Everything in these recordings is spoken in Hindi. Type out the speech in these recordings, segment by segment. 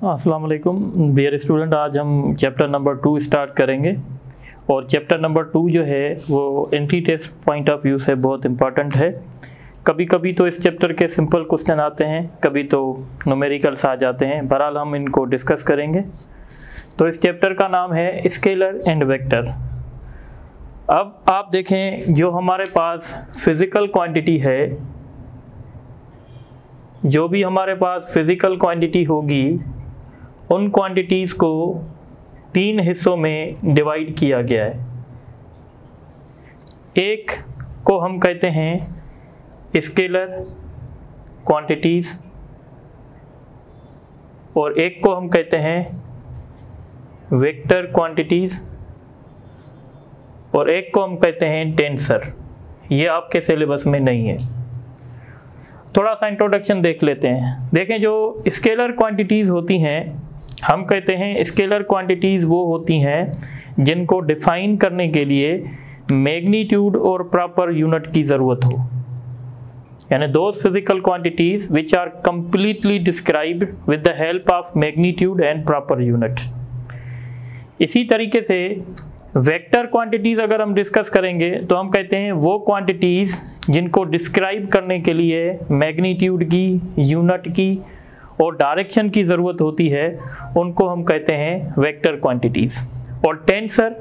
अस्सलाम वालेकुम डियर स्टूडेंट, आज हम चैप्टर नंबर 2 स्टार्ट करेंगे। और चैप्टर नंबर 2 जो है वो entry test point of view से बहुत इम्पॉर्टेंट है। कभी कभी तो इस चैप्टर के सिंपल क्वेश्चन आते हैं, कभी तो न्यूमेरिकल्स आ जाते हैं। बहरहाल हम इनको डिस्कस करेंगे। तो इस चैप्टर का नाम है स्केलर एंड वेक्टर। अब आप देखें, जो हमारे पास फिज़िकल क्वांटिटी है, जो भी हमारे पास फिज़िकल क्वांटिटी होगी, उन क्वांटिटीज़ को 3 हिस्सों में डिवाइड किया गया है। एक को हम कहते हैं स्केलर क्वांटिटीज़ और एक को हम कहते हैं वेक्टर क्वांटिटीज़ और एक को हम कहते हैं टेंसर। ये आपके सिलेबस में नहीं है। थोड़ा सा इंट्रोडक्शन देख लेते हैं। देखें, जो स्केलर क्वांटिटीज़ होती हैं, हम कहते हैं स्केलर क्वांटिटीज़ वो होती हैं जिनको डिफ़ाइन करने के लिए मैग्नीट्यूड और प्रॉपर यूनिट की ज़रूरत हो, यानी those physical quantities which are completely described with the help of magnitude and proper unit. इसी तरीके से वेक्टर क्वांटिटीज़ अगर हम डिस्कस करेंगे तो हम कहते हैं वो क्वांटिटीज़ जिनको डिस्क्राइब करने के लिए मैग्नीट्यूड की, यूनिट की और डायरेक्शन की ज़रूरत होती है, उनको हम कहते हैं वेक्टर क्वांटिटीज़। और टेंसर,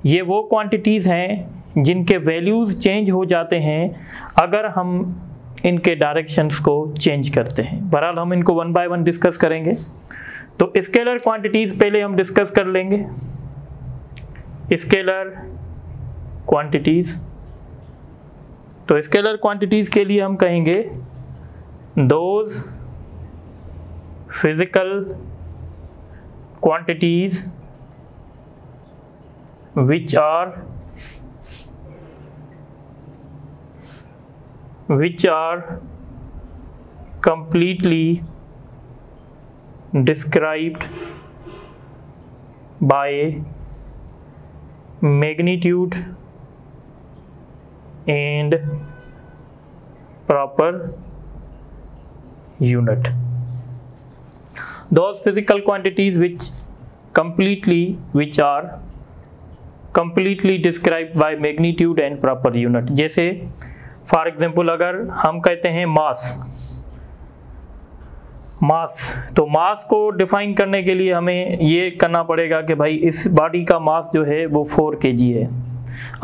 ये वो क्वांटिटीज़ हैं जिनके वैल्यूज़ चेंज हो जाते हैं अगर हम इनके डायरेक्शंस को चेंज करते हैं। बहरहाल हम इनको वन बाय वन डिस्कस करेंगे। तो स्केलर क्वांटिटीज़ पहले हम डिस्कस कर लेंगे। स्केलर क्वांटिटीज़, तो स्केलर क्वांटिटीज़ के लिए हम कहेंगे those physical quantities which are completely described by magnitude and proper unit. Those physical quantities which are completely described by magnitude and proper unit। जैसे फॉर एग्जांपल अगर हम कहते हैं मास, तो मास को डिफाइन करने के लिए हमें ये करना पड़ेगा कि भाई इस बॉडी का मास जो है वो 4 kg है।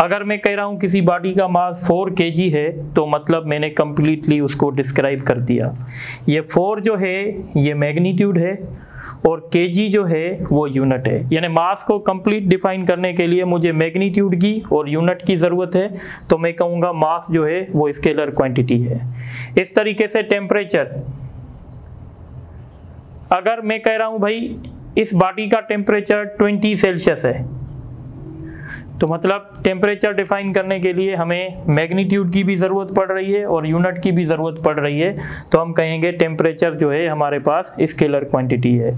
अगर मैं कह रहा हूँ किसी बॉडी का मास 4 kg है, तो मतलब मैंने कम्प्लीटली उसको डिस्क्राइब कर दिया। ये 4 जो है ये मैग्नीट्यूड है और kg जो है वो यूनिट है। यानी मास को कंप्लीट डिफाइन करने के लिए मुझे मैग्नीट्यूड की और यूनिट की ज़रूरत है, तो मैं कहूँगा मास जो है वो स्केलर क्वांटिटी है। इस तरीके से टेम्परेचर, अगर मैं कह रहा हूँ भाई इस बॉडी का टेम्परेचर 20 सेल्सियस है, तो मतलब टेम्परेचर डिफाइन करने के लिए हमें मैग्नीट्यूड की भी ज़रूरत पड़ रही है और यूनिट की भी ज़रूरत पड़ रही है, तो हम कहेंगे टेम्परेचर जो है हमारे पास स्केलर क्वांटिटी है।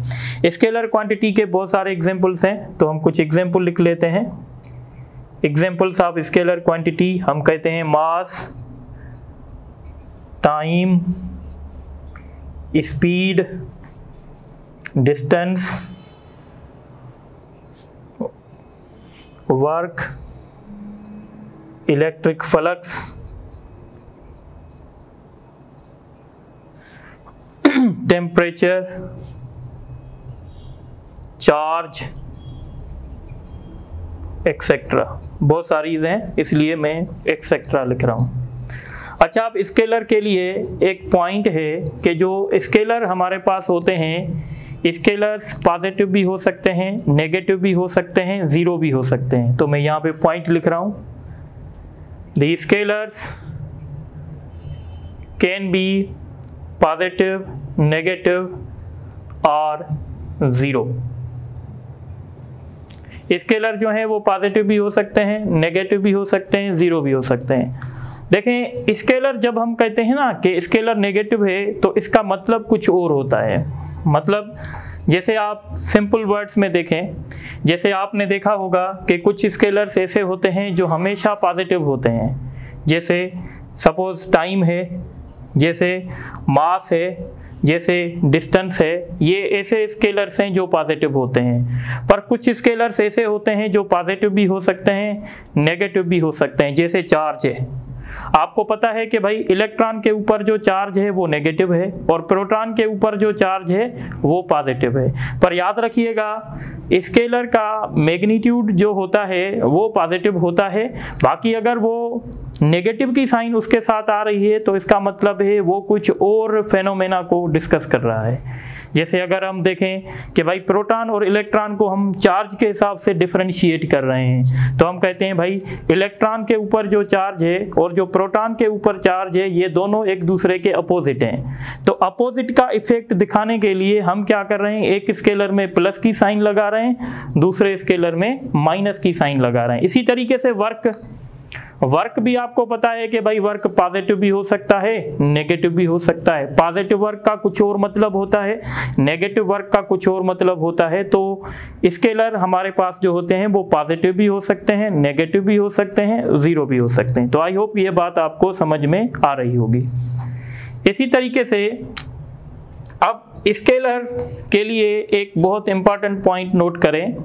स्केलर क्वांटिटी के बहुत सारे एग्जांपल्स हैं, तो हम कुछ एग्जांपल लिख लेते हैं। एग्जांपल्स ऑफ स्केलर क्वांटिटी हम कहते हैं mass, time, speed, distance, work, electric flux, temperature, charge, etcetera. बहुत सारी हैं, इसलिए मैं एक्सेट्रा लिख रहा हूँ। अच्छा, अब स्केलर के लिए एक पॉइंट है कि जो स्केलर हमारे पास होते हैं, स्केलर्स पॉजिटिव भी हो सकते हैं, नेगेटिव भी हो सकते हैं, ज़ीरो भी हो सकते हैं। तो मैं यहाँ पे पॉइंट लिख रहा हूँ, the scalars can be positive, negative और ज़ीरो। स्केलर जो हैं वो पॉजिटिव भी हो सकते हैं, नेगेटिव भी हो सकते हैं, ज़ीरो भी हो सकते हैं। देखें, स्केलर जब हम कहते हैं ना कि स्केलर नेगेटिव है, तो इसका मतलब कुछ और होता है। मतलब जैसे आप सिंपल वर्ड्स में देखें, जैसे आपने देखा होगा कि कुछ स्केलर्स ऐसे होते हैं जो हमेशा पॉजिटिव होते हैं, जैसे सपोज टाइम है, जैसे मास है, जैसे डिस्टेंस है, ये ऐसे स्केलर्स हैं जो पॉजिटिव होते हैं। पर कुछ स्केलर्स ऐसे होते हैं जो पॉजिटिव भी हो सकते हैं, नेगेटिव भी हो सकते हैं, जैसे चार्ज है। आपको पता है कि भाई इलेक्ट्रॉन के ऊपर जो चार्ज है वो नेगेटिव है और प्रोटॉन के ऊपर जो चार्ज है वो पॉजिटिव है। पर याद रखिएगा स्केलर का मैग्नीट्यूड जो होता है वो पॉजिटिव होता है, बाकी अगर वो नेगेटिव की साइन उसके साथ आ रही है तो इसका मतलब है वो कुछ और फेनोमेना को डिस्कस कर रहा है। जैसे अगर हम देखें कि भाई प्रोटॉन और इलेक्ट्रॉन को हम चार्ज के हिसाब से डिफरेंशिएट कर रहे हैं, तो हम कहते हैं भाई इलेक्ट्रॉन के ऊपर जो चार्ज है और जो प्रोटॉन के ऊपर चार्ज है ये दोनों एक दूसरे के अपोजिट हैं। तो अपोजिट का इफेक्ट दिखाने के लिए हम क्या कर रहे हैं, एक स्केलर में प्लस की साइन लगा रहे हैं, दूसरे स्केलर में माइनस की साइन लगा रहे हैं। इसी तरीके से वर्क भी आपको पता है कि भाई वर्क पॉजिटिव भी हो सकता है, नेगेटिव भी हो सकता है। पॉजिटिव वर्क का कुछ और मतलब होता है, नेगेटिव वर्क का कुछ और मतलब होता है। तो स्केलर हमारे पास जो होते हैं वो पॉजिटिव भी हो सकते हैं, नेगेटिव भी हो सकते हैं, जीरो भी हो सकते हैं। तो आई होप ये बात आपको समझ में आ रही होगी। इसी तरीके से अब स्केलर के लिए एक बहुत इंपॉर्टेंट पॉइंट नोट करें।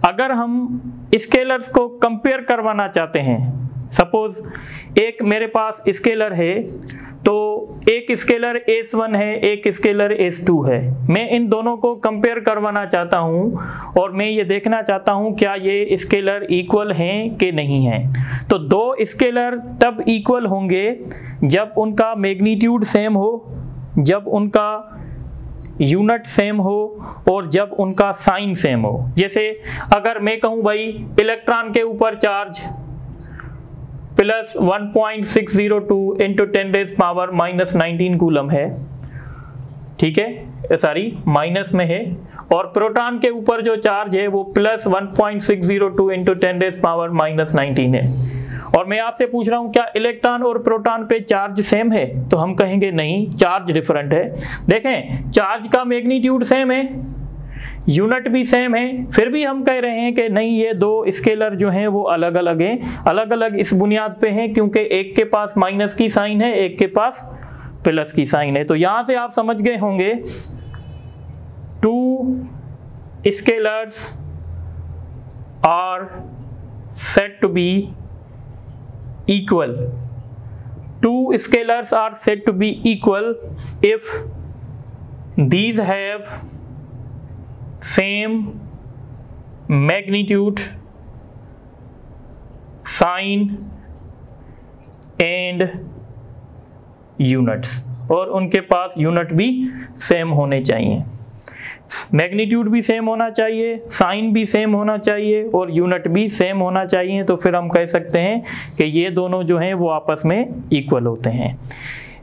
अगर हम स्केलर्स को कंपेयर करवाना चाहते हैं, सपोज एक मेरे पास स्केलर है, तो एक स्केलर S1 है, एक स्केलर S2 है। मैं इन दोनों को कंपेयर करवाना चाहता हूं और मैं ये देखना चाहता हूं क्या ये स्केलर इक्वल हैं कि नहीं हैं। तो दो स्केलर तब इक्वल होंगे जब उनका मैग्नीट्यूड सेम हो, जब उनका यूनिट सेम हो और जब उनका साइन सेम हो। जैसे अगर मैं कहूँ भाई इलेक्ट्रॉन के ऊपर चार्ज प्लस 1.602 इंटू 10⁻⁻19 कूलम है, ठीक है, सॉरी माइनस में है, और प्रोटॉन के ऊपर जो चार्ज है वो प्लस 1.602 इंटू 10⁻⁻19 है। और मैं आपसे पूछ रहा हूं क्या इलेक्ट्रॉन और प्रोटॉन पे चार्ज सेम है, तो हम कहेंगे नहीं, चार्ज डिफरेंट है। देखें चार्ज का मैग्नीट्यूड सेम है, यूनिट भी सेम है, फिर भी हम कह रहे हैं कि नहीं ये दो स्केलर जो हैं वो अलग अलग हैं। अलग अलग इस बुनियाद पे हैं क्योंकि एक के पास माइनस की साइन है, एक के पास प्लस की साइन है। तो यहां से आप समझ गए होंगे two scalars are said to be equal. Two scalars are said to be equal if these have same magnitude, sign and units, और उनके पास यूनिट भी सेम होने चाहिए। मैग्नीट्यूड भी सेम होना चाहिए, साइन भी सेम होना चाहिए और यूनिट भी सेम होना चाहिए। तो फिर हम कह सकते हैं कि ये दोनों जो हैं वो आपस में इक्वल होते हैं।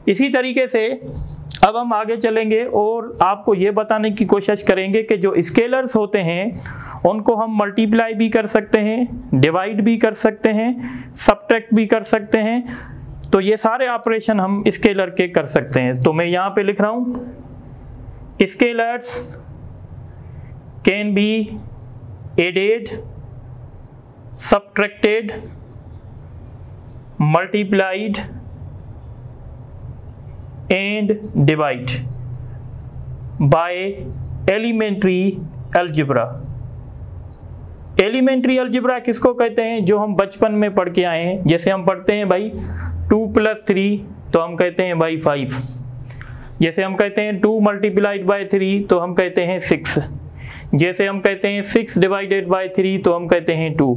इसी तरीके से अब हम आगे चलेंगे और आपको ये बताने की कोशिश करेंगे कि जो स्केलर्स होते हैं उनको हम मल्टीप्लाई भी कर सकते हैं, डिवाइड भी कर सकते हैं, सब्ट्रैक्ट भी कर सकते हैं। तो ये सारे ऑपरेशन हम स्केलर के कर सकते हैं। तो मैं यहाँ पे लिख रहा हूँ scalars can be added, subtracted, multiplied and divided by elementary algebra। Elementary algebra किसको कहते हैं, जो हम बचपन में पढ़ के आए हैं। जैसे हम पढ़ते हैं भाई 2 + 3 तो हम कहते हैं भाई 5। जैसे हम कहते हैं 2 × 3 तो हम कहते हैं 6। जैसे हम कहते हैं 6 / 3 तो हम कहते हैं 2।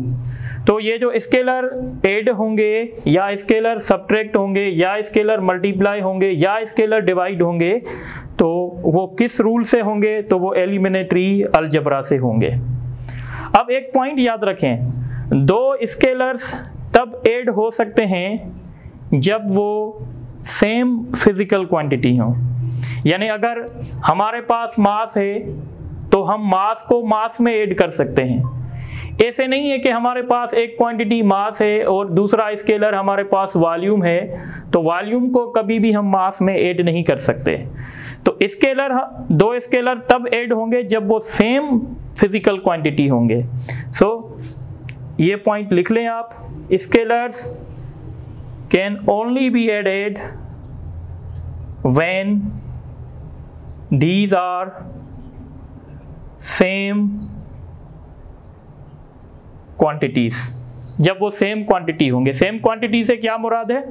तो ये जो स्केलर ऐड होंगे या स्केलर सब्ट्रैक्ट होंगे या स्केलर मल्टीप्लाई होंगे या स्केलर डिवाइड होंगे तो वो किस रूल से होंगे, तो वो एलिमेंट्री अलजेब्रा से होंगे। अब एक पॉइंट याद रखें, दो स्केलर्स तब ऐड हो सकते हैं जब वो सेम फिजिकल क्वांटिटी हो। यानी अगर हमारे पास मास है तो हम मास को मास में ऐड कर सकते हैं। ऐसे नहीं है कि हमारे पास एक क्वांटिटी मास है और दूसरा स्केलर हमारे पास वॉल्यूम है, तो वॉल्यूम को कभी भी हम मास में ऐड नहीं कर सकते। तो स्केलर, दो स्केलर तब ऐड होंगे जब वो सेम फिजिकल क्वांटिटी होंगे। सो ये पॉइंट लिख लें आप, scalars can only be added when these are same quantities। जब वो सेम क्वांटिटी होंगे, सेम क्वांटिटी से क्या मुराद है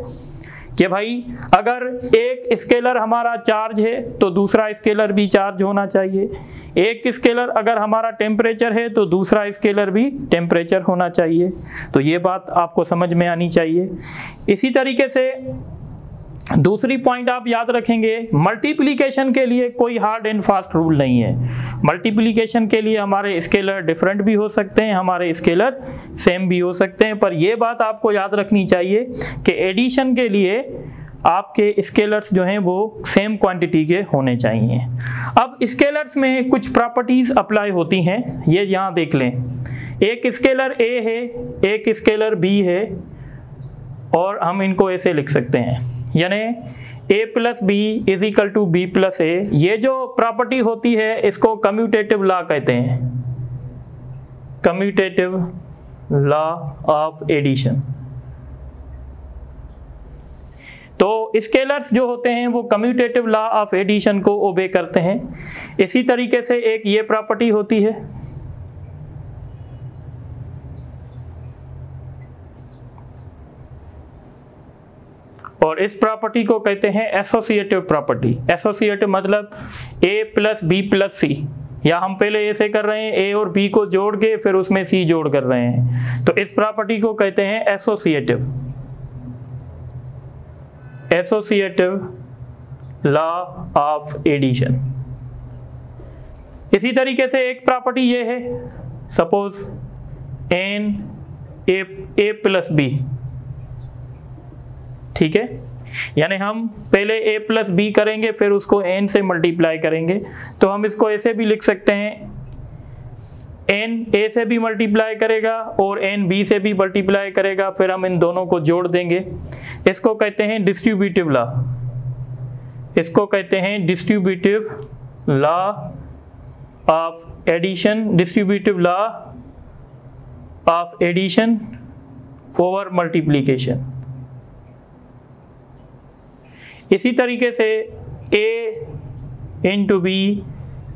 कि भाई अगर एक स्केलर हमारा चार्ज है तो दूसरा स्केलर भी चार्ज होना चाहिए, एक स्केलर अगर हमारा टेम्परेचर है तो दूसरा स्केलर भी टेम्परेचर होना चाहिए। तो ये बात आपको समझ में आनी चाहिए। इसी तरीके से दूसरी पॉइंट आप याद रखेंगे, मल्टीप्लिकेशन के लिए कोई हार्ड एंड फास्ट रूल नहीं है। मल्टीप्लिकेशन के लिए हमारे स्केलर डिफरेंट भी हो सकते हैं, हमारे स्केलर सेम भी हो सकते हैं, पर यह बात आपको याद रखनी चाहिए कि एडिशन के लिए आपके स्केलर्स जो हैं वो सेम क्वांटिटी के होने चाहिए। अब स्केलर्स में कुछ प्रॉपर्टीज़ अप्लाई होती हैं, ये यहाँ देख लें। एक स्केलर ए है, एक स्केलर बी है, और हम इनको ऐसे लिख सकते हैं, यानी a plus B is equal to B plus A. ये जो प्रॉपर्टी होती है इसको कम्यूटेटिव लॉ कहते हैं, कम्यूटेटिव लॉ ऑफ एडिशन। तो स्केलर्स जो होते हैं वो कम्यूटेटिव लॉ ऑफ एडिशन को ओबे करते हैं। इसी तरीके से एक ये प्रॉपर्टी होती है, और इस प्रॉपर्टी को कहते हैं एसोसिएटिव प्रॉपर्टी। एसोसिएटिव मतलब a प्लस बी प्लस सी, या हम पहले ऐसे कर रहे हैं a और b को जोड़ के फिर उसमें c जोड़ कर रहे हैं, तो इस प्रॉपर्टी को कहते हैं associative, associative law of addition. इसी तरीके से एक प्रॉपर्टी ये है, suppose n a plus B, ठीक है, यानी हम पहले a प्लस बी करेंगे फिर उसको n से मल्टीप्लाई करेंगे, तो हम इसको ऐसे भी लिख सकते हैं, n a से भी मल्टीप्लाई करेगा और n b से भी मल्टीप्लाई करेगा, फिर हम इन दोनों को जोड़ देंगे। इसको कहते हैं डिस्ट्रीब्यूटिव लॉ, इसको कहते हैं distributive law of addition, distributive law of addition over multiplication. इसी तरीके से a into B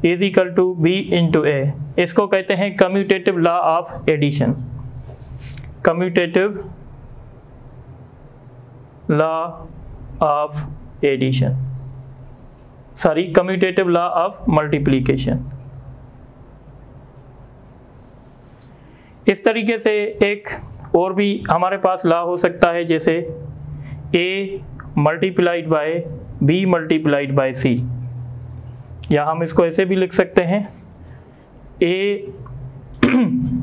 is equal to B into A, इसको कहते हैं commutative law of addition, commutative law of addition, sorry commutative law of multiplication. इस तरीके से एक और भी हमारे पास लॉ हो सकता है, जैसे a multiplied by b multiplied by c, या हम इसको ऐसे भी लिख सकते हैं, a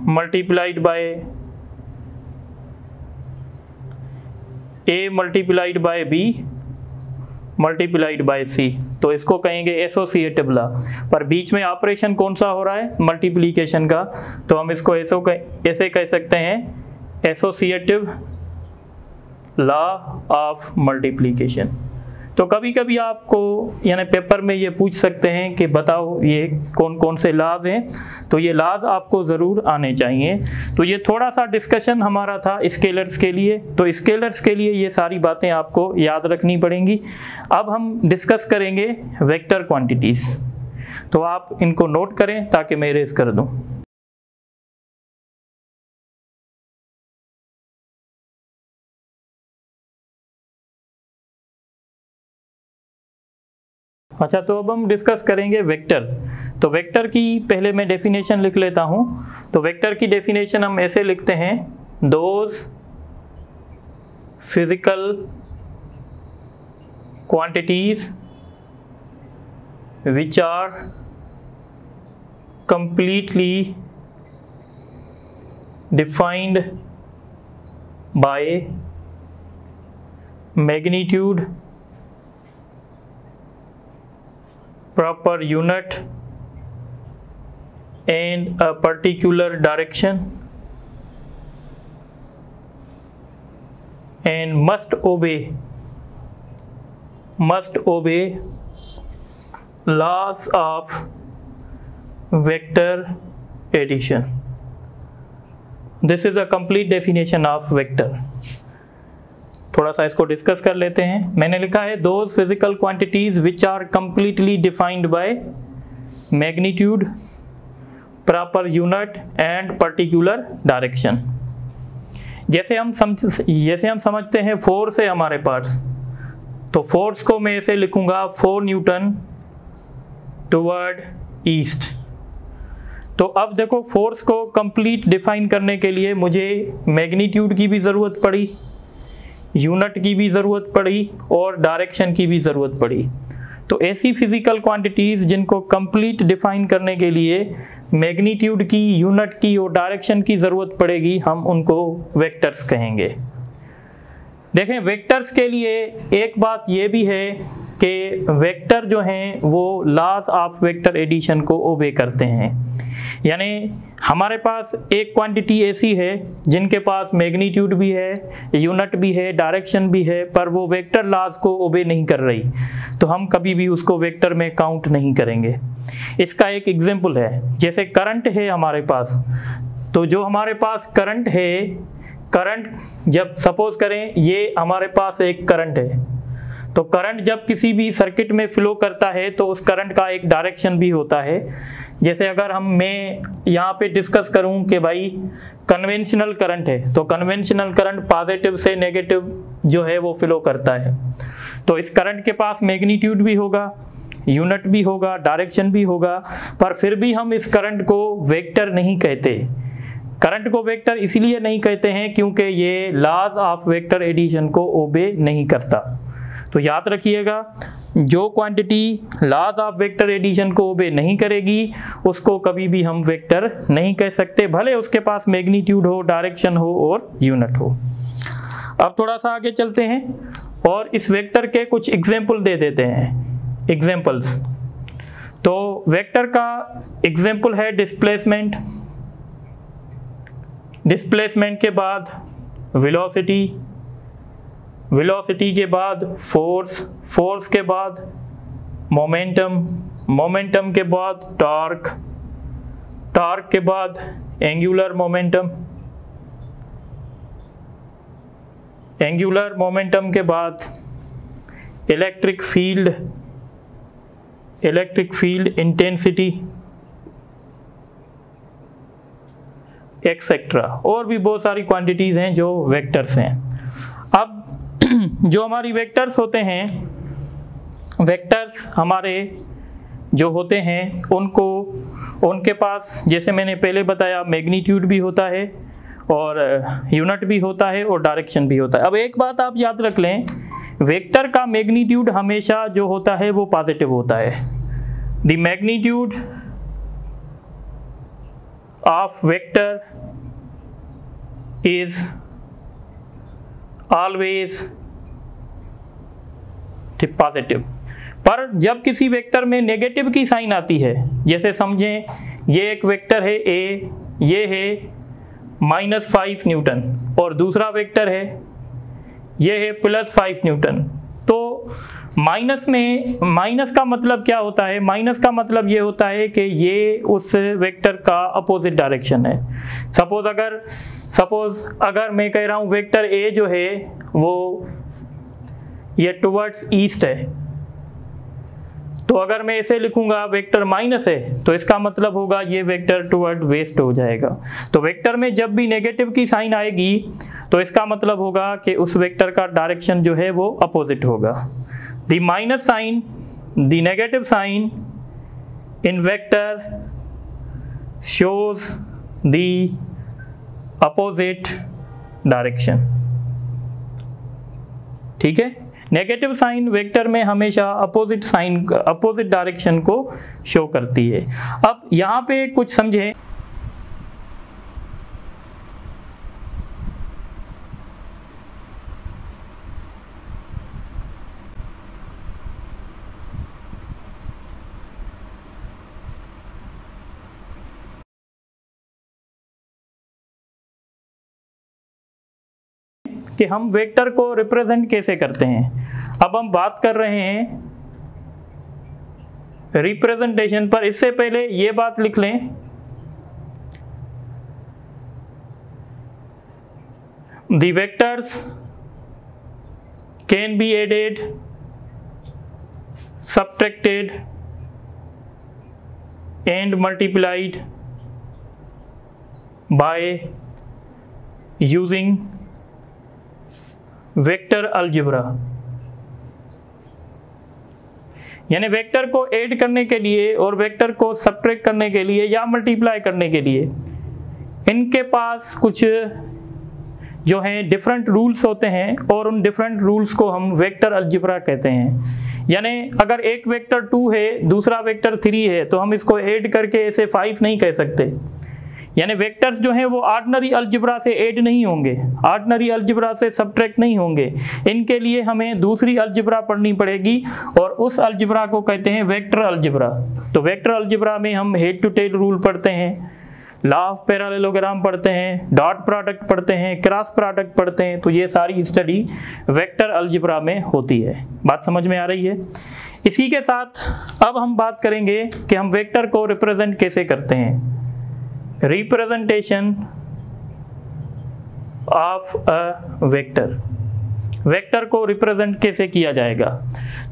multiplied by b multiplied by c। तो इसको कहेंगे एसोसिएटिव लॉ, पर बीच में ऑपरेशन कौन सा हो रहा है, मल्टीप्लिकेशन का, तो हम इसको ऐसे कह सकते हैं, एसोसिएटिव लॉ ऑफ मल्टीप्लिकेशन। तो कभी कभी आपको यानी पेपर में ये पूछ सकते हैं कि बताओ ये कौन कौन से लॉज हैं, तो ये लॉज आपको ज़रूर आने चाहिए। तो ये थोड़ा सा डिस्कशन हमारा था स्केलर्स के लिए, तो स्केलर्स के लिए ये सारी बातें आपको याद रखनी पड़ेंगी। अब हम डिस्कस करेंगे वेक्टर क्वांटिटीज़, तो आप इनको नोट करें ताकि मैं इरेज कर दूँ। अच्छा, तो अब हम डिस्कस करेंगे वेक्टर। तो वेक्टर की पहले मैं डेफिनेशन लिख लेता हूँ। तो वेक्टर की डेफिनेशन हम ऐसे लिखते हैं, those physical quantities which are completely defined by magnitude, proper unit and a particular direction, and must obey laws of vector addition. This is a complete definition of vector. थोड़ा सा इसको डिस्कस कर लेते हैं। मैंने लिखा है those physical quantities which are completely defined by magnitude, proper unit and particular direction. जैसे हम समझते हैं फोर्स है हमारे पास, तो फोर्स को मैं ऐसे लिखूंगा 4 न्यूटन टुवर्ड ईस्ट। तो अब देखो फोर्स को कंप्लीट डिफाइन करने के लिए मुझे मैग्नीट्यूड की भी ज़रूरत पड़ी, यूनिट की भी ज़रूरत पड़ी और डायरेक्शन की भी ज़रूरत पड़ी। तो ऐसी फिजिकल क्वांटिटीज़ जिनको कंप्लीट डिफाइन करने के लिए मैग्नीट्यूड की, यूनिट की और डायरेक्शन की ज़रूरत पड़ेगी, हम उनको वेक्टर्स कहेंगे। देखें वेक्टर्स के लिए एक बात ये भी है कि वेक्टर जो हैं वो लॉज ऑफ वेक्टर एडिशन को ओबे करते हैं। यानी हमारे पास एक क्वांटिटी ऐसी है जिनके पास मैग्नीट्यूड भी है, यूनिट भी है, डायरेक्शन भी है, पर वो वेक्टर लॉज को ओबे नहीं कर रही, तो हम कभी भी उसको वेक्टर में काउंट नहीं करेंगे। इसका एक एग्जांपल है, जैसे करंट है हमारे पास, तो जो हमारे पास करंट है, करंट जब सपोज करें ये हमारे पास एक करंट है, तो करंट जब किसी भी सर्किट में फ्लो करता है तो उस करंट का एक डायरेक्शन भी होता है। जैसे अगर मैं यहाँ पे डिस्कस करूँ कि भाई कन्वेंशनल करंट है, तो कन्वेंशनल करंट पॉजिटिव से नेगेटिव जो है वो फ्लो करता है, तो इस करंट के पास मैग्नीट्यूड भी होगा, यूनिट भी होगा, डायरेक्शन भी होगा, पर फिर भी हम इस करंट को वेक्टर नहीं कहते। करंट को वेक्टर इसलिए नहीं कहते हैं क्योंकि ये लॉज ऑफ वेक्टर एडिशन को ओबे नहीं करता। तो याद रखिएगा, जो quantity laws of vector addition को ओबे नहीं करेगी उसको कभी भी हम वेक्टर नहीं कह सकते, भले उसके पास मैग्नीट्यूड हो, डायरेक्शन हो और यूनिट हो। अब थोड़ा सा आगे चलते हैं और इस वेक्टर के कुछ एग्जाम्पल दे देते हैं, एग्जाम्पल्स। तो वेक्टर का एग्जाम्पल है डिस्प्लेसमेंट, डिस्प्लेसमेंट के बाद वेलोसिटी, वेलोसिटी के बाद फोर्स, फोर्स के बाद मोमेंटम, मोमेंटम के बाद टॉर्क, टॉर्क के बाद एंगुलर मोमेंटम, एंगुलर मोमेंटम के बाद electric field, electric field intensity etcetera, और भी बहुत सारी क्वांटिटीज़ हैं जो वेक्टर्स हैं। अब जो हमारी वेक्टर्स होते हैं, वेक्टर्स हमारे जो होते हैं उनको, उनके पास जैसे मैंने पहले बताया मैग्नीट्यूड भी होता है और यूनिट भी होता है और डायरेक्शन भी होता है। अब एक बात आप याद रख लें, वेक्टर का मैग्नीट्यूड हमेशा जो होता है वो पॉजिटिव होता है। The magnitude of vector is always positive. पर जब किसी वेक्टर में नेगेटिव की साइन आती है, जैसे समझें ये एक वेक्टर है ए, ये है -5 न्यूटन और दूसरा वेक्टर है ये है +5 न्यूटन, तो माइनस में, माइनस का मतलब क्या होता है? माइनस का मतलब ये होता है कि ये उस वेक्टर का अपोजिट डायरेक्शन है। सपोज अगर मैं कह रहा हूँ वेक्टर ए जो है वो ये टुवर्ड्स ईस्ट है, तो अगर मैं इसे लिखूंगा वेक्टर माइनस है तो इसका मतलब होगा ये वेक्टर टुवर्ड वेस्ट हो जाएगा। तो वेक्टर में जब भी नेगेटिव की साइन आएगी तो इसका मतलब होगा कि उस वेक्टर का डायरेक्शन जो है वो अपोजिट होगा। The minus sign, the negative sign in vector shows the opposite direction। ठीक है, नेगेटिव साइन वेक्टर में हमेशा अपोजिट साइन, अपोजिट डायरेक्शन को शो करती है। अब यहाँ पे कुछ समझें, कि हम वेक्टर को रिप्रेजेंट कैसे करते हैं। अब हम बात कर रहे हैं रिप्रेजेंटेशन पर। इससे पहले ये बात लिख लें, the vectors can be added, subtracted and multiplied by using vector algebra. यानी वेक्टर को ऐड करने के लिए और वेक्टर को सब्ट्रैक्ट करने के लिए या मल्टीप्लाई करने के लिए इनके पास कुछ जो हैं डिफरेंट रूल्स होते हैं और उन डिफरेंट रूल्स को हम वेक्टर अलजेब्रा कहते हैं। यानी अगर एक वेक्टर 2 है, दूसरा वेक्टर 3 है, तो हम इसको ऐड करके ऐसे 5 नहीं कह सकते। यानी वेक्टर्स जो हैं वो ऑर्डिनरी अलजेब्रा से ऐड नहीं होंगे, ऑर्डिनरी अलजेब्रा से सब्ट्रैक्ट नहीं होंगे। इनके लिए हमें दूसरी अलजेब्रा पढ़नी पड़ेगी और उस अलजेब्रा को कहते हैं वेक्टर अलजेब्रा। तो वेक्टर अलजेब्रा में हम हेड टू टेल रूल पढ़ते हैं, लॉ ऑफ पैरेललोग्राम पढ़ते हैं, डॉट प्रोडक्ट पढ़ते हैं, क्रॉस प्रोडक्ट पढ़ते हैं। तो ये सारी स्टडी वेक्टर अलजेब्रा में होती है। बात समझ में आ रही है? इसी के साथ अब हम बात करेंगे कि हम वेक्टर को रिप्रेजेंट कैसे करते हैं। Representation of a vector, vector को रिप्रेजेंट कैसे किया जाएगा?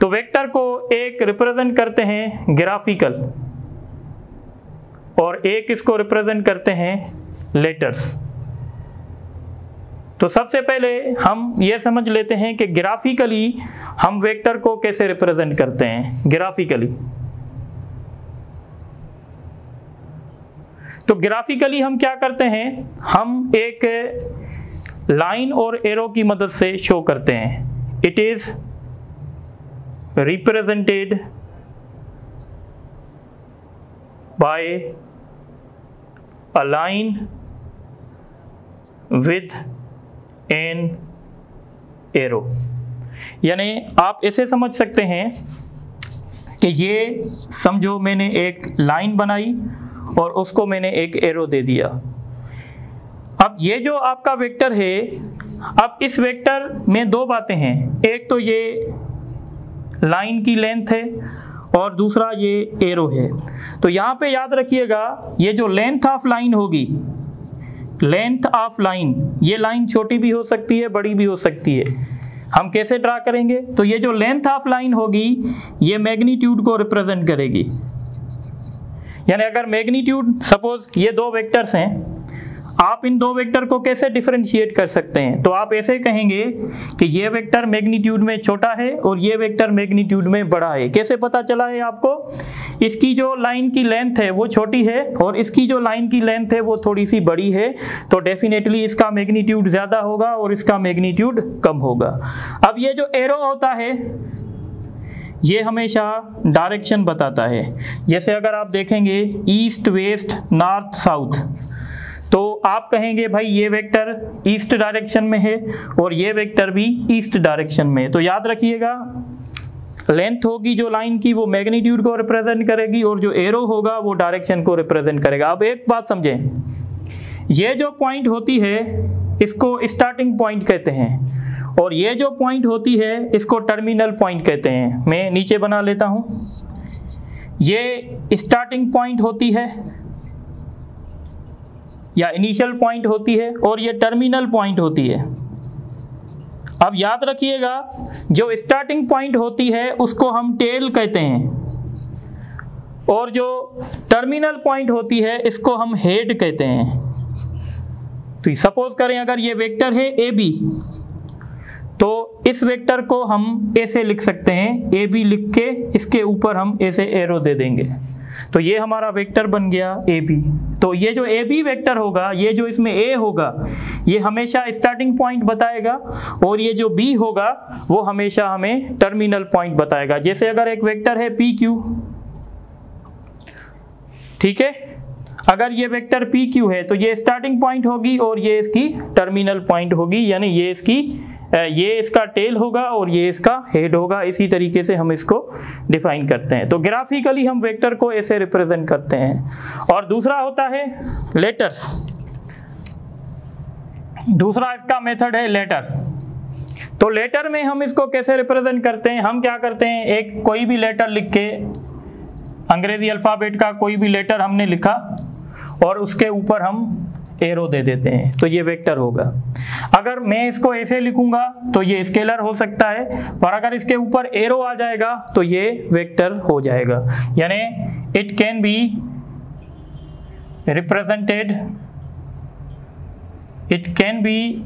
तो वेक्टर को एक रिप्रेजेंट करते हैं ग्राफिकल और एक इसको रिप्रेजेंट करते हैं लेटर्स। तो सबसे पहले हम ये समझ लेते हैं कि ग्राफिकली हम वेक्टर को कैसे रिप्रेजेंट करते हैं। ग्राफिकली तो ग्राफिकली हम क्या करते हैं, हम एक लाइन और एरो की मदद से शो करते हैं। It is represented by a line with an arrow. यानी आप ऐसे समझ सकते हैं कि ये समझो मैंने एक लाइन बनाई और उसको मैंने एक एरो दे दिया। अब ये जो आपका वेक्टर है, अब इस वेक्टर में दो बातें हैं, एक तो ये लाइन की लेंथ है और दूसरा ये एरो है। तो यहाँ पे याद रखिएगा, ये जो लेंथ ऑफ लाइन होगी, लेंथ ऑफ लाइन, ये लाइन छोटी भी हो सकती है, बड़ी भी हो सकती है। हम कैसे ड्रा करेंगे? तो ये जो लेंथ ऑफ लाइन होगी ये मैग्नीट्यूड को रिप्रेजेंट करेगी। यानी अगर मैग्नीट्यूड, सपोज ये दो वेक्टर्स हैं, आप इन दो वेक्टर को कैसे डिफरेंशिएट कर सकते हैं? तो आप ऐसे कहेंगे कि ये वेक्टर मैग्नीट्यूड में छोटा है और ये वेक्टर मैग्नीट्यूड में बड़ा है। कैसे पता चला है आपको? इसकी जो लाइन की लेंथ है वो छोटी है और इसकी जो लाइन की लेंथ है वो थोड़ी सी बड़ी है, तो डेफिनेटली इसका मैग्नीट्यूड ज़्यादा होगा और इसका मैग्नीट्यूड कम होगा। अब ये जो एरो होता है ये हमेशा डायरेक्शन बताता है। जैसे अगर आप देखेंगे ईस्ट, वेस्ट, नॉर्थ, साउथ, तो आप कहेंगे भाई ये वेक्टर ईस्ट डायरेक्शन में है और ये वेक्टर भी ईस्ट डायरेक्शन में है। तो याद रखिएगा, लेंथ होगी जो लाइन की वो मैग्नीट्यूड को रिप्रेजेंट करेगी और जो एरो होगा वो डायरेक्शन को रिप्रेजेंट करेगा। अब एक बात समझें, ये जो पॉइंट होती है इसको स्टार्टिंग पॉइंट कहते हैं और ये जो पॉइंट होती है इसको टर्मिनल पॉइंट कहते हैं। मैं नीचे बना लेता हूं, ये स्टार्टिंग पॉइंट होती है या इनिशियल पॉइंट होती है और ये टर्मिनल पॉइंट होती है। अब याद रखिएगा, जो स्टार्टिंग पॉइंट होती है उसको हम टेल कहते हैं और जो टर्मिनल पॉइंट होती है इसको हम हेड कहते हैं। तो सपोज करें अगर ये वेक्टर है ए बी, तो इस वेक्टर को हम ऐसे लिख सकते हैं, ए बी लिख के इसके ऊपर हम ऐसे एरो दे देंगे, तो ये हमारा वेक्टर बन गया ए बी। तो ये जो ए बी वेक्टर होगा, ये जो इसमें ए होगा ये हमेशा स्टार्टिंग पॉइंट बताएगा और ये जो बी होगा वो हमेशा हमें टर्मिनल पॉइंट बताएगा। जैसे अगर एक वेक्टर है पी क्यू, ठीक है, अगर ये वेक्टर पी क्यू है तो ये स्टार्टिंग पॉइंट होगी और ये इसकी टर्मिनल पॉइंट होगी, यानी ये इसका टेल होगा और ये इसका हेड होगा। इसी तरीके से हम इसको डिफाइन करते हैं। तो ग्राफिकली हम वेक्टर को ऐसे रिप्रेजेंट करते हैं। और दूसरा होता है लेटर्स, दूसरा इसका मेथड है लेटर। तो लेटर में हम इसको कैसे रिप्रेजेंट करते हैं? हम क्या करते हैं, एक कोई भी लेटर लिख के, अंग्रेजी अल्फ़ाबेट का कोई भी लेटर हमने लिखा और उसके ऊपर हम एरो दे देते हैं, तो ये वेक्टर होगा। अगर मैं इसको ऐसे लिखूंगा तो ये स्केलर हो सकता है, पर अगर इसके ऊपर एरो आ जाएगा तो ये वेक्टर हो जाएगा। यानी it can be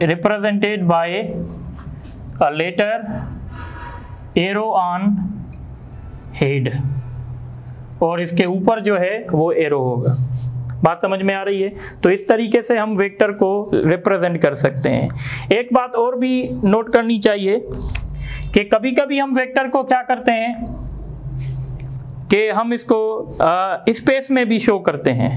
represented by a letter arrow on head, और इसके ऊपर जो है वो एरो होगा। बात समझ में आ रही है? तो इस तरीके से हम वेक्टर को रिप्रेजेंट कर सकते हैं। एक बात और भी नोट करनी चाहिए कि कभी कभी हम वेक्टर को क्या करते हैं कि हम इसको स्पेस में भी शो करते हैं,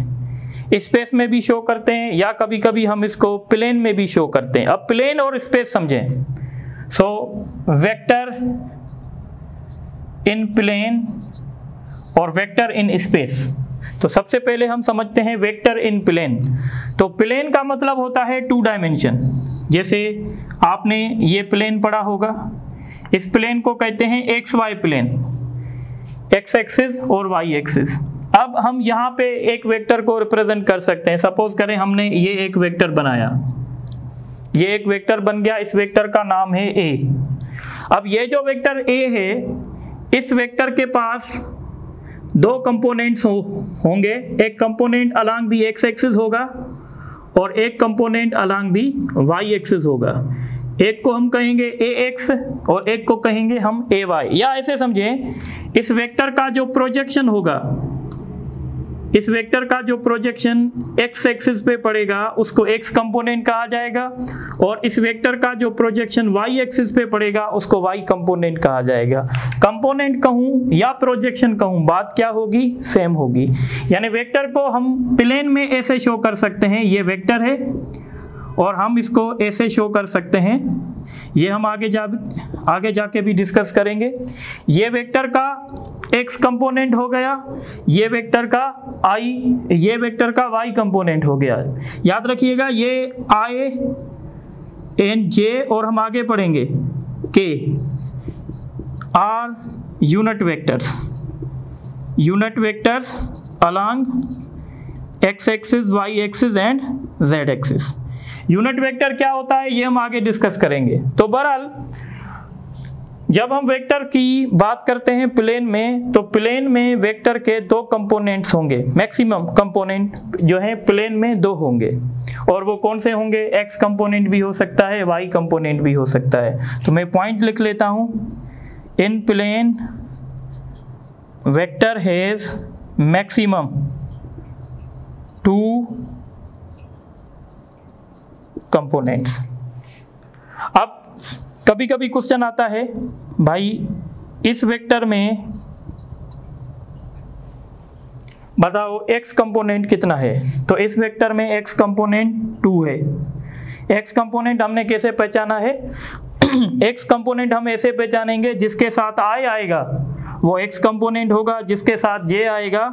स्पेस में भी शो करते हैं, या कभी कभी हम इसको प्लेन में भी शो करते हैं। अब प्लेन और स्पेस समझें। सो वेक्टर इन प्लेन और वेक्टर इन स्पेस। तो सबसे पहले हम समझते हैं वेक्टर इन प्लेन। तो प्लेन का मतलब होता है 2 डायमेंशन। जैसे आपने ये प्लेन पढ़ा होगा, इस प्लेन को कहते हैं X Y plane, X axis और वाई एक्सिस। अब हम यहाँ पे एक वेक्टर को रिप्रेजेंट कर सकते हैं। सपोज करें हमने ये एक वेक्टर बनाया, ये एक वेक्टर बन गया, इस वेक्टर का नाम है ए। अब ये जो वेक्टर ए है, इस वेक्टर के पास 2 कंपोनेंट्स होंगे। एक component along the X axis होगा और एक component along the Y axis होगा। एक को हम कहेंगे ए एक्स और एक को कहेंगे हम ए वाई। या ऐसे समझें, इस वेक्टर का जो प्रोजेक्शन होगा, इस वेक्टर का जो प्रोजेक्शन एक्स एक्सिस पे पड़ेगा उसको एक्स कंपोनेंट कहा जाएगा, और इस वेक्टर का जो प्रोजेक्शन वाई एक्सिस पे पड़ेगा उसको वाई कंपोनेंट कहा जाएगा। कंपोनेंट कहूँ या प्रोजेक्शन कहूँ, बात क्या होगी? सेम होगी। यानी वेक्टर को हम प्लेन में ऐसे शो कर सकते हैं, ये वेक्टर है और हम इसको ऐसे शो कर सकते हैं। ये हम आगे जाके भी डिस्कस करेंगे। ये वेक्टर का एक्स कंपोनेंट हो गया, ये वेक्टर का वाई कंपोनेंट हो गया। याद रखिएगा, ये आई एन जे और हम आगे पढ़ेंगे के are unit vectors along X axis, Y axis and Z axis. Unit vector क्या होता है ये हम आगे डिस्कस करेंगे। तो बहरहाल जब हम वेक्टर की बात करते हैं प्लेन में, तो प्लेन में वेक्टर के 2 कंपोनेंट्स होंगे। मैक्सिमम कंपोनेंट जो है प्लेन में 2 होंगे, और वो कौन से होंगे? एक्स कंपोनेंट भी हो सकता है, वाई कंपोनेंट भी हो सकता है। तो मैं पॉइंट लिख लेता हूँ। In plane vector has maximum 2 components. अब कभी कभी क्वेश्चन आता है, भाई इस वेक्टर में बताओ एक्स कंपोनेंट कितना है? तो इस वेक्टर में एक्स कंपोनेंट 2 है। एक्स कंपोनेंट हमने कैसे पहचाना है? एक्स कंपोनेंट हम ऐसे पहचानेंगे, जिसके साथ आई आएगा वो एक्स कंपोनेंट होगा, जिसके साथ जे आएगा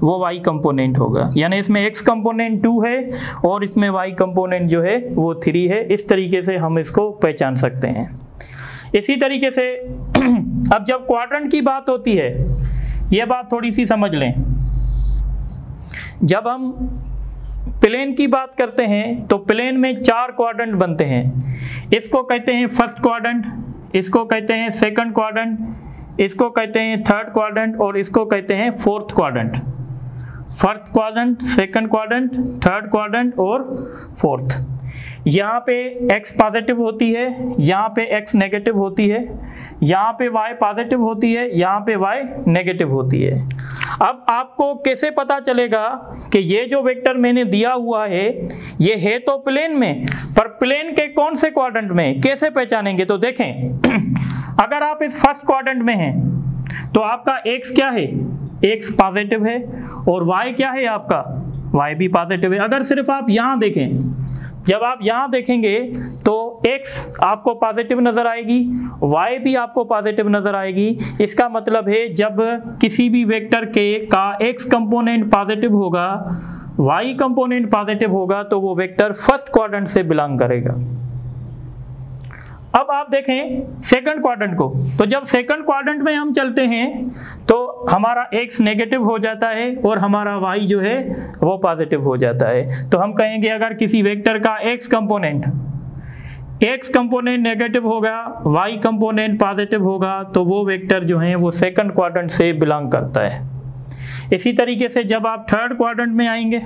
वो वाई कंपोनेंट होगा। यानी इसमें एक्स कंपोनेंट 2 है और इसमें वाई कंपोनेंट जो है वो 3 है। इस तरीके से हम इसको पहचान सकते हैं। इसी तरीके से अब जब क्वाड्रेंट की बात होती है, ये बात थोड़ी सी समझ लें। जब हम प्लेन की बात करते हैं तो प्लेन में 4 क्वाड्रेंट बनते हैं। इसको कहते हैं फर्स्ट क्वाड्रेंट, इसको कहते हैं सेकंड क्वाड्रेंट, इसको कहते हैं थर्ड क्वाड्रेंट और इसको कहते हैं fourth quadrant. First quadrant, second quadrant, third quadrant और फोर्थ। यहाँ पे x पॉजिटिव होती है, यहाँ पे x नेगेटिव होती है, यहाँ पे y पॉजिटिव होती है, यहाँ पे y नेगेटिव होती है। अब आपको कैसे पता चलेगा कि ये जो वेक्टर मैंने दिया हुआ है ये है तो प्लेन में, पर प्लेन के कौन से क्वाड्रेंट में, कैसे पहचानेंगे? तो देखें, अगर आप इस फर्स्ट क्वाड्रेंट में हैं तो आपका x क्या है? x पॉजिटिव है, और y क्या है आपका? y भी पॉजिटिव है। अगर सिर्फ आप यहाँ देखें, जब आप यहाँ देखेंगे तो x आपको पॉजिटिव नज़र आएगी, y भी आपको पॉजिटिव नज़र आएगी। इसका मतलब है जब किसी भी वेक्टर के का x कंपोनेंट पॉजिटिव होगा, y कंपोनेंट पॉजिटिव होगा, तो वो वेक्टर फर्स्ट क्वाड्रेंट से बिलोंग करेगा। अब आप देखें सेकंड क्वाड्रेंट को, तो जब सेकंड क्वाड्रेंट में हम चलते हैं तो हमारा x नेगेटिव हो जाता है और हमारा y जो है वो पॉजिटिव हो जाता है। तो हम कहेंगे अगर किसी वेक्टर का x component x component negative होगा, वाई कंपोनेंट पॉजिटिव होगा, तो वो वेक्टर जो है वो सेकंड क्वाड्रेंट से बिलोंग करता है। इसी तरीके से जब आप थर्ड क्वाड्रेंट में आएंगे,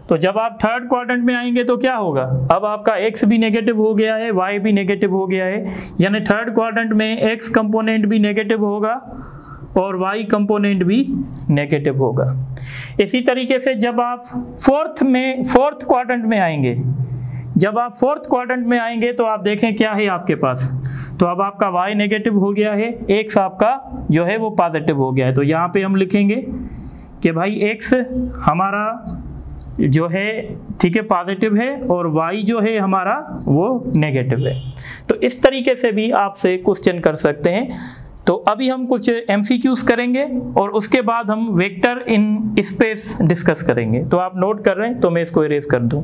तो जब आप थर्ड क्वाड्रेंट में आएंगे तो क्या होगा, अब आपका x भी नेगेटिव हो गया है, y भी नेगेटिव हो गया है, यानी थर्ड क्वाड्रेंट में x कंपोनेंट भी नेगेटिव होगा और y कंपोनेंट भी नेगेटिव होगा। इसी तरीके से जब आप फोर्थ क्वाड्रेंट में आएंगे, जब आप फोर्थ क्वाड्रेंट में आएंगे तो आप देखें क्या है आपके पास, तो अब आपका y नेगेटिव हो गया है, x आपका जो है वो पॉजिटिव हो गया है। तो यहाँ पे हम लिखेंगे कि भाई x हमारा जो है ठीक है पॉजिटिव है और y जो है हमारा वो नेगेटिव है। तो इस तरीके से भी आपसे क्वेश्चन कर सकते हैं। तो अभी हम कुछ MCQs करेंगे और उसके बाद हम वेक्टर इन स्पेस डिस्कस करेंगे। तो आप नोट कर रहे हैं तो मैं इसको इरेज कर दूं।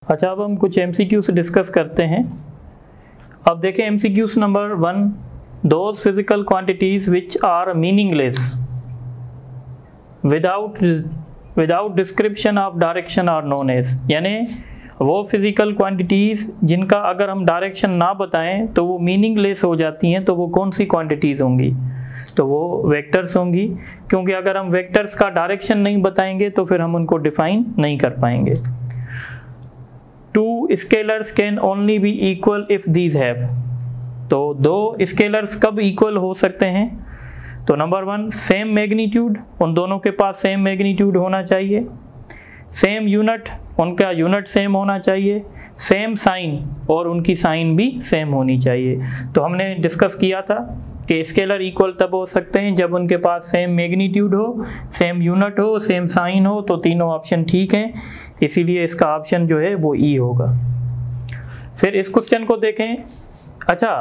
अच्छा, अब हम कुछ MCQs डिस्कस करते हैं। अब देखें MCQs number 1, those physical quantities which are meaningless without description of direction are known as, यानी वो फिजिकल क्वांटिटीज़ जिनका अगर हम डायरेक्शन ना बताएं तो वो मीनिंगलेस हो जाती हैं, तो वो कौन सी क्वांटिटीज़ होंगी, तो वो वेक्टर्स होंगी, क्योंकि अगर हम वेक्टर्स का डायरेक्शन नहीं बताएंगे तो फिर हम उनको डिफाइन नहीं कर पाएंगे। Two scalars can only be equal if these have, तो दो स्केलर्स कब इक्वल हो सकते हैं, तो नंबर 1 सेम मैग्नीट्यूड, उन दोनों के पास सेम मैग्नीट्यूड होना चाहिए, सेम यूनिट, उनका यूनिट सेम होना चाहिए, सेम साइन और उनकी साइन भी सेम होनी चाहिए। तो हमने डिस्कस किया था कि स्केलर इक्वल तब हो सकते हैं जब उनके पास सेम मैग्नीट्यूड हो, सेम यूनिट हो, सेम साइन हो, तो तीनों ऑप्शन ठीक हैं, इसीलिए इसका ऑप्शन जो है वो ई होगा। फिर इस क्वेश्चन को देखें। अच्छा,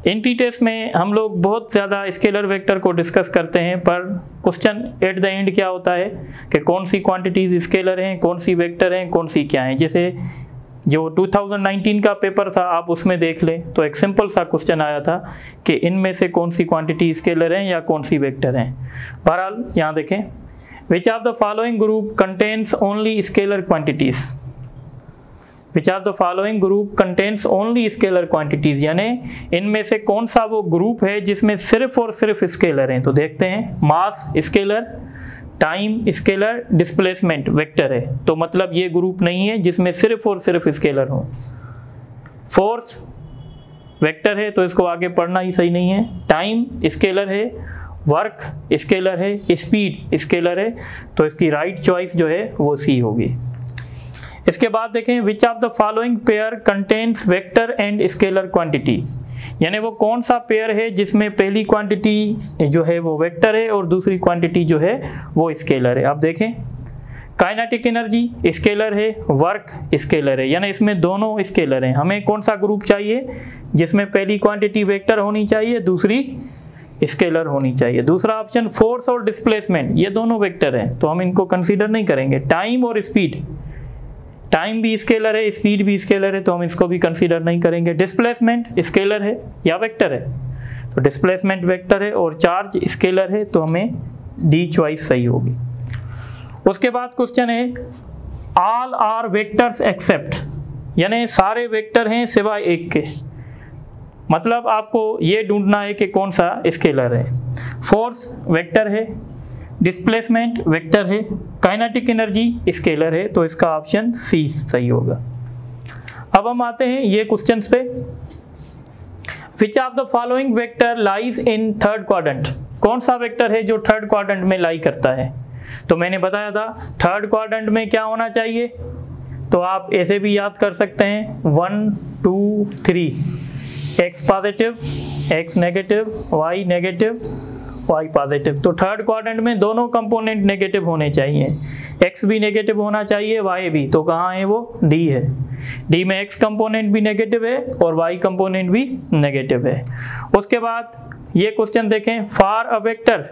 एंट्री टेस्ट में हम लोग बहुत ज़्यादा स्केलर वेक्टर को डिस्कस करते हैं, पर क्वेश्चन एट द एंड क्या होता है कि कौन सी क्वांटिटीज़ स्केलर हैं, कौन सी वेक्टर हैं, कौन सी क्या हैं। जैसे जो 2019 का पेपर था आप उसमें देख लें तो एक सिंपल सा क्वेश्चन आया था कि इनमें से कौन सी क्वांटिटी स्केलर हैं या कौन सी वेक्टर हैं। बहरहाल यहाँ देखें, which of the following group contains only scalar quantities, which of the following group contains only scalar quantities, यानी इनमें से कौन सा वो ग्रुप है जिसमें सिर्फ और सिर्फ स्केलर हैं। तो देखते हैं, mass scalar, time scalar, displacement vector है, तो मतलब ये ग्रुप नहीं है जिसमें सिर्फ और सिर्फ स्केलर हो। फोर्स वेक्टर है तो इसको आगे पढ़ना ही सही नहीं है। टाइम स्केलर है, वर्क स्केलर है, स्पीड स्केलर है, तो इसकी राइट चॉइस जो है वो सी होगी। इसके बाद देखें, which of the following pair contains vector and scalar quantity, यानी वो कौन सा पेयर है जिसमें पहली क्वांटिटी जो है वो वेक्टर है और दूसरी क्वांटिटी जो है वो स्केलर है। अब देखें, काइनेटिक एनर्जी स्केलर है, वर्क स्केलर है, यानी इसमें दोनों स्केलर हैं। हमें कौन सा ग्रुप चाहिए जिसमें पहली क्वांटिटी वेक्टर होनी चाहिए, दूसरी स्केलर होनी चाहिए। दूसरा ऑप्शन फोर्स और डिस्प्लेसमेंट, ये दोनों वेक्टर हैं तो हम इनको कंसीडर नहीं करेंगे। टाइम और स्पीड, टाइम भी स्केलर है, स्पीड भी स्केलर है, तो हम इसको भी कंसीडर नहीं करेंगे। डिस्प्लेसमेंट स्केलर है या वेक्टर है, तो डिस्प्लेसमेंट वेक्टर है और चार्ज स्केलर है, तो हमें डी चॉइस सही होगी। उसके बाद क्वेश्चन है, ऑल आर वेक्टर्स एक्सेप्ट, यानी सारे वेक्टर हैं सिवाय एक के, मतलब आपको ये ढूंढना है कि कौन सा स्केलर है। फोर्स वेक्टर है, डिस्प्लेसमेंट वेक्टर है, काइनेटिक एनर्जी स्केलर है, तो इसका ऑप्शन सी सही होगा। अब हम आते हैं ये क्वेश्चंस पे। Which of the following vector lies in third quadrant, कौन सा वेक्टर है जो थर्ड क्वाड्रेंट में लाई करता है। तो मैंने बताया था थर्ड क्वाड्रेंट में क्या होना चाहिए, तो आप ऐसे भी याद कर सकते हैं 1 2 3, X positive, X negative, Y negative, Y positive. तो थर्ड क्वाड्रेंट में दोनों कंपोनेंट नेगेटिव होने चाहिए, एक्स भी नेगेटिव होना चाहिए, वाई भी। तो कहाँ है वो, डी है। डी में एक्स कंपोनेंट भी नेगेटिव है और वाई कंपोनेंट भी नेगेटिव है। उसके बाद ये क्वेश्चन देखें, for a vector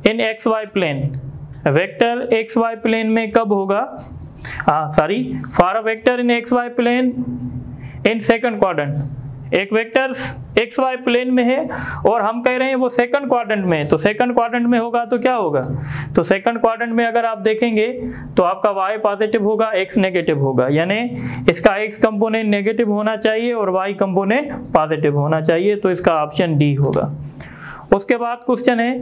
in X Y plane, vector X Y plane में कब होगा, for a vector in X Y plane in second quadrant, एक वेक्टर एक्स वाई प्लेन में है और हम कह रहे हैं वो सेकंड क्वाड्रेंट में है, तो सेकंड क्वाड्रेंट में होगा तो क्या होगा, तो सेकंड क्वाड्रेंट में अगर आप देखेंगे तो आपका y पॉजिटिव होगा, x नेगेटिव होगा, यानी इसका x कंपोनेंट नेगेटिव होना चाहिए और y कंपोनेंट पॉजिटिव होना चाहिए, तो इसका ऑप्शन डी होगा। उसके बाद क्वेश्चन है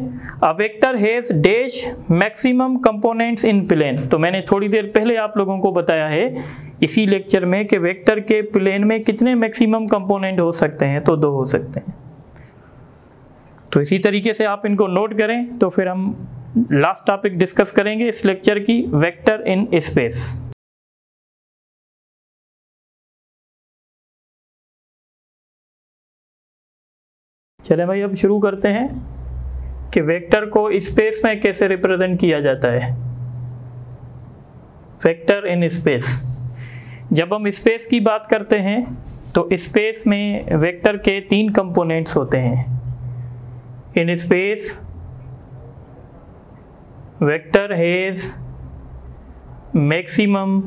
a vector has dash maximum components in plane. तो मैंने थोड़ी देर पहले आप लोगों को बताया है इसी लेक्चर में कि वेक्टर के प्लेन में कितने मैक्सिमम कंपोनेंट हो सकते हैं, तो 2 हो सकते हैं। तो इसी तरीके से आप इनको नोट करें, तो फिर हम लास्ट टॉपिक डिस्कस करेंगे इस लेक्चर की, वेक्टर इन स्पेस। चले भाई अब शुरू करते हैं कि वेक्टर को स्पेस में कैसे रिप्रेजेंट किया जाता है। वेक्टर इन स्पेस, जब हम स्पेस की बात करते हैं तो स्पेस में वेक्टर के 3 कंपोनेंट्स होते हैं। In space vector has maximum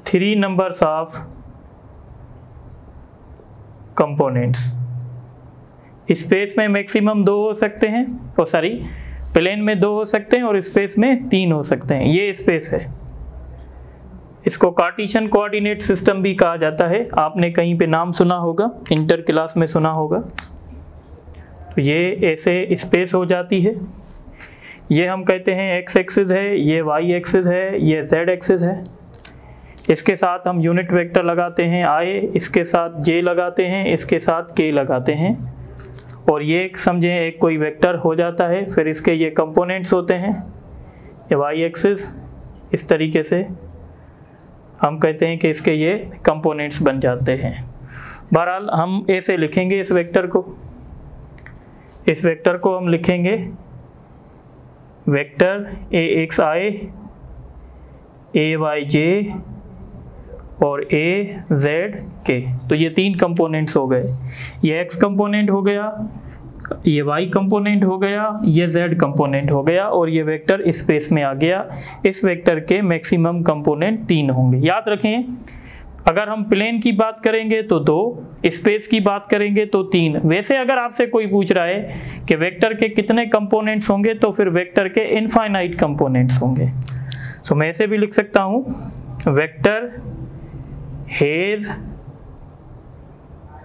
3 numbers of components. Space में मैक्सिमम 2 हो सकते हैं, और सॉरी प्लेन में 2 हो सकते हैं और स्पेस में 3 हो सकते हैं। ये स्पेस है, इसको कार्टेशियन कोऑर्डिनेट सिस्टम भी कहा जाता है, आपने कहीं पे नाम सुना होगा, इंटर क्लास में सुना होगा। तो ये ऐसे स्पेस हो जाती है। ये हम कहते हैं एक्स एक्सिस है, ये वाई एक्सिस है, ये जेड एक्सिस है। इसके साथ हम यूनिट वेक्टर लगाते हैं आई, इसके साथ जे लगाते हैं, इसके साथ के लगाते हैं, और ये समझें एक कोई वेक्टर हो जाता है। फिर इसके ये कंपोनेंट्स होते हैं, ये वाई एक्सिस, इस तरीके से हम कहते हैं कि इसके ये कंपोनेंट्स बन जाते हैं। बहरहाल हम ऐसे लिखेंगे इस वेक्टर को, इस वेक्टर को हम लिखेंगे vector A X I, A Y J और ए जेड के। तो ये 3 कंपोनेंट्स हो गए, ये एक्स कंपोनेंट हो गया, ये वाई कंपोनेंट हो गया, ये जेड कंपोनेंट हो गया, और ये वेक्टर स्पेस में आ गया। इस वेक्टर के मैक्सिमम कंपोनेंट 3 होंगे। याद रखें, अगर हम प्लेन की बात करेंगे तो 2, स्पेस की बात करेंगे तो 3। वैसे अगर आपसे कोई पूछ रहा है कि वेक्टर के कितने कंपोनेंट्स होंगे, तो फिर वेक्टर के इनफाइनाइट कंपोनेंट्स होंगे। तो मैं ऐसे भी लिख सकता हूँ वेक्टर हैज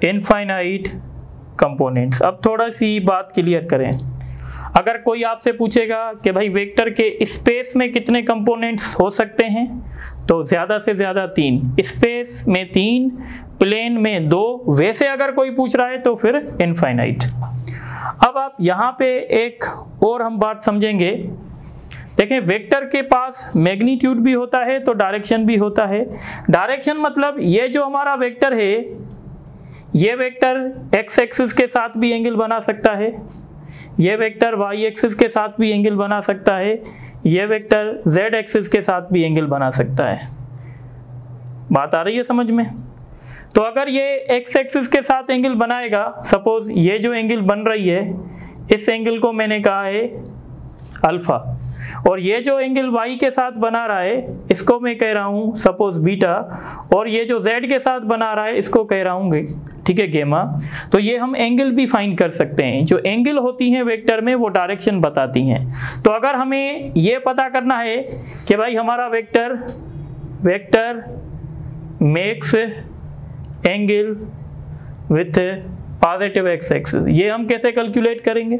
इनफाइनाइट कंपोनेंट्स। अब थोड़ा सी बात क्लियर करें, अगर कोई आपसे पूछेगा कि भाई वेक्टर के स्पेस में कितने कंपोनेंट्स हो सकते हैं, तो ज़्यादा से ज़्यादा 3, स्पेस में 3, प्लेन में 2। वैसे अगर कोई पूछ रहा है तो फिर इनफाइनाइट। अब आप यहाँ पे एक और हम बात समझेंगे। देखें, वेक्टर के पास मैग्नीट्यूड भी होता है तो डायरेक्शन भी होता है। डायरेक्शन मतलब ये जो हमारा वेक्टर है, ये वेक्टर एक्स एक्सिस के साथ भी एंगल बना सकता है, ये वेक्टर वाई एक्सिस के साथ भी एंगल बना सकता है, ये वेक्टर जेड एक्सिस के साथ भी एंगल बना सकता है। बात आ रही है समझ में? तो अगर ये एक्स एक्सिस के साथ एंगल बनाएगा, सपोज ये जो एंगल बन रही है, इस एंगल को मैंने कहा है अल्फा, और ये जो एंगल y के साथ बना रहा है इसको मैं कह रहा हूँ सपोज बीटा, और ये जो z के साथ बना रहा है इसको कह रहा हूँ ठीक है गेमा। तो ये हम एंगल भी फाइंड कर सकते हैं। जो एंगल होती हैं वेक्टर में वो डायरेक्शन बताती हैं। तो अगर हमें ये पता करना है कि भाई हमारा vector makes angle with positive x axis, ये हम कैसे कैलकुलेट करेंगे?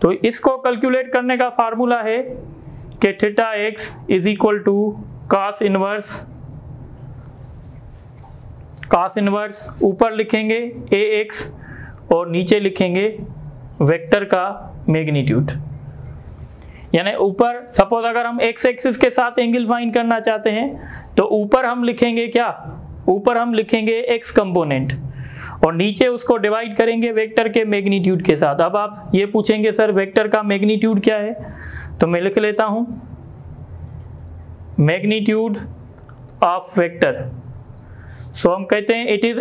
तो इसको कैलकुलेट करने का फार्मूला है कि theta X is equal to cos inverse, ऊपर लिखेंगे ए एक्स और नीचे लिखेंगे वेक्टर का मैग्नीट्यूड। यानी ऊपर सपोज अगर हम एक्स एक्सिस के साथ एंगल फाइंड करना चाहते हैं तो ऊपर हम लिखेंगे क्या, ऊपर हम लिखेंगे एक्स कंपोनेंट और नीचे उसको डिवाइड करेंगे वेक्टर के मैग्नीट्यूड के साथ। अब आप ये पूछेंगे सर वेक्टर का मैग्नीट्यूड क्या है, तो मैं लिख लेता हूं मैग्नीट्यूड ऑफ वेक्टर। सो हम कहते हैं it is